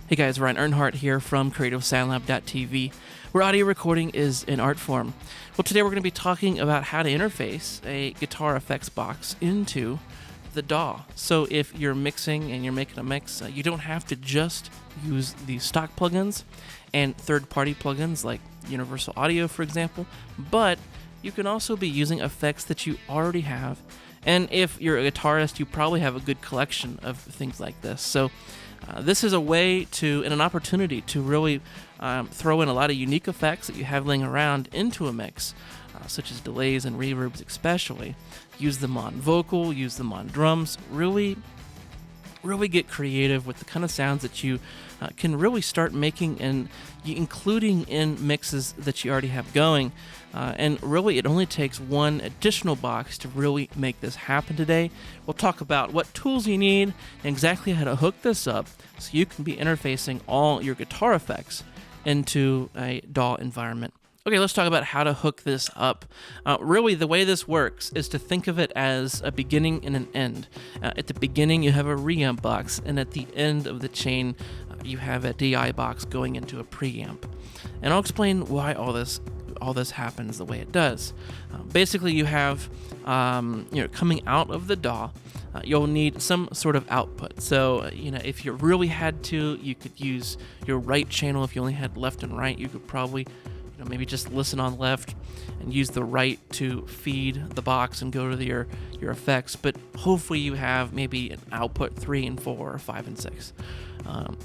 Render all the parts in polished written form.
Hey guys, Ryan Earnhardt here from CreativeSoundLab.tv, where audio recording is an art form. Well, today we're going to be talking about how to interface a guitar effects box into the DAW. So if you're mixing and you're making a mix, you don't have to just use the stock plugins and third-party plugins like Universal Audio, for example, but you can also be using effects that you already have. And if you're a guitarist, you probably have a good collection of things like this. So this is a way to, and an opportunity to really throw in a lot of unique effects that you have laying around into a mix, such as delays and reverbs especially. Use them on vocal, use them on drums, really get creative with the kind of sounds that you can really start making and including in mixes that you already have going. And really, it only takes one additional box to really make this happen today. We'll talk about what tools you need and exactly how to hook this up so you can be interfacing all your guitar effects into a DAW environment. Okay, let's talk about how to hook this up. Really, the way this works is to think of it as a beginning and an end. At the beginning, you have a reamp box, and at the end of the chain, you have a DI box going into a preamp. And I'll explain why all this happens the way it does. Basically, you have coming out of the DAW, you'll need some sort of output. So if you really had to, you could use your right channel. If you only had left and right, you could probably maybe just listen on left and use the right to feed the box and go to your effects. But hopefully you have maybe an output 3 and 4 or 5 and 6.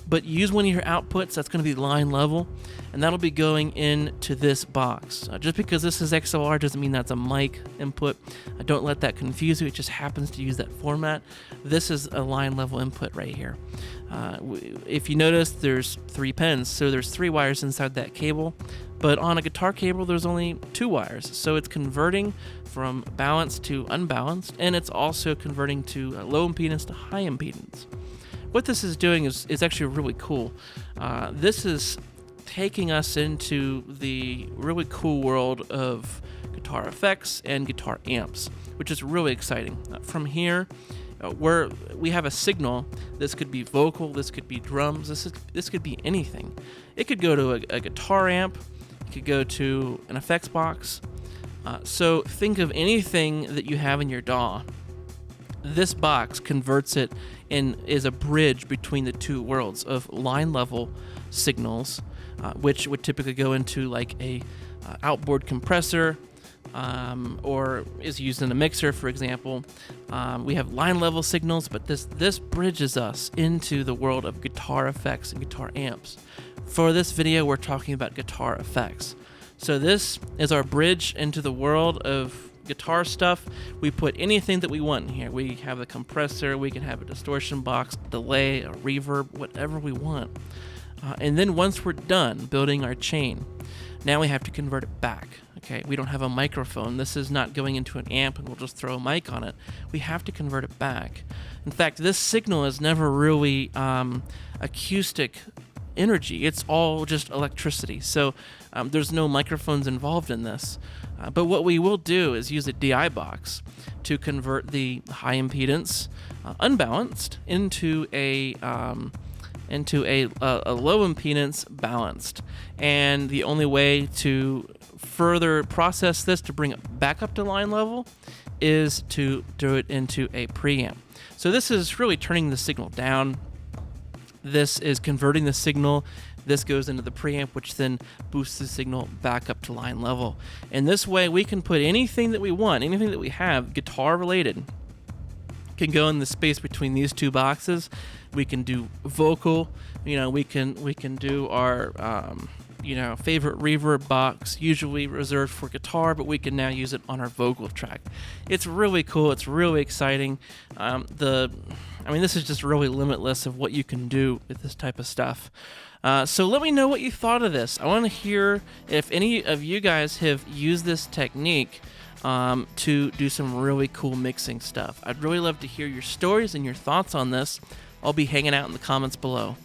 But use one of your outputs, that's going to be line level, and that'll be going into this box. Just because this is XLR doesn't mean that's a mic input. Don't let that confuse you. It just happens to use that format. This is a line level input right here. If you notice, there's 3 pins, so there's 3 wires inside that cable. But on a guitar cable, there's only 2 wires. So it's converting from balanced to unbalanced, and it's also converting to low impedance to high impedance. What this is doing is actually really cool. This is taking us into the really cool world of guitar effects and guitar amps, which is really exciting. From here, where we have a signal, this could be vocal, this could be drums, this could be anything. It could go to a guitar amp, it could go to an effects box. So think of anything that you have in your DAW. This box converts it and is a bridge between the two worlds of line level signals, which would typically go into like a outboard compressor, or is used in a mixer, for example. We have line level signals, but this bridges us into the world of guitar effects and guitar amps. For this video, we're talking about guitar effects. So this is our bridge into the world of guitar stuff. We put anything that we want in here. We have a compressor, we can have a distortion box, delay, a reverb, whatever we want. And then once we're done building our chain, now we have to convert it back. Okay, we don't have a microphone. This is not going into an amp and we'll just throw a mic on it. We have to convert it back. In fact, this signal is never really acoustic energy. It's all just electricity. So there's no microphones involved in this. But what we will do is use a DI box to convert the high impedance unbalanced into a low impedance balanced. And the only way to further process this to bring it back up to line level is to do it into a preamp. So this is really turning the signal down. This is converting the signal. This goes into the preamp, which then boosts the signal back up to line level. And this way we can put anything that we want, anything that we have guitar related, can go in the space between these 2 boxes. We can do vocal, we can do our favorite reverb box, usually reserved for guitar, but we can now use it on our vocal track. It's really cool. It's really exciting. This is just really limitless of what you can do with this type of stuff. So let me know what you thought of this. I want to hear if any of you guys have used this technique to do some really cool mixing stuff. I'd really love to hear your stories and your thoughts on this. I'll be hanging out in the comments below.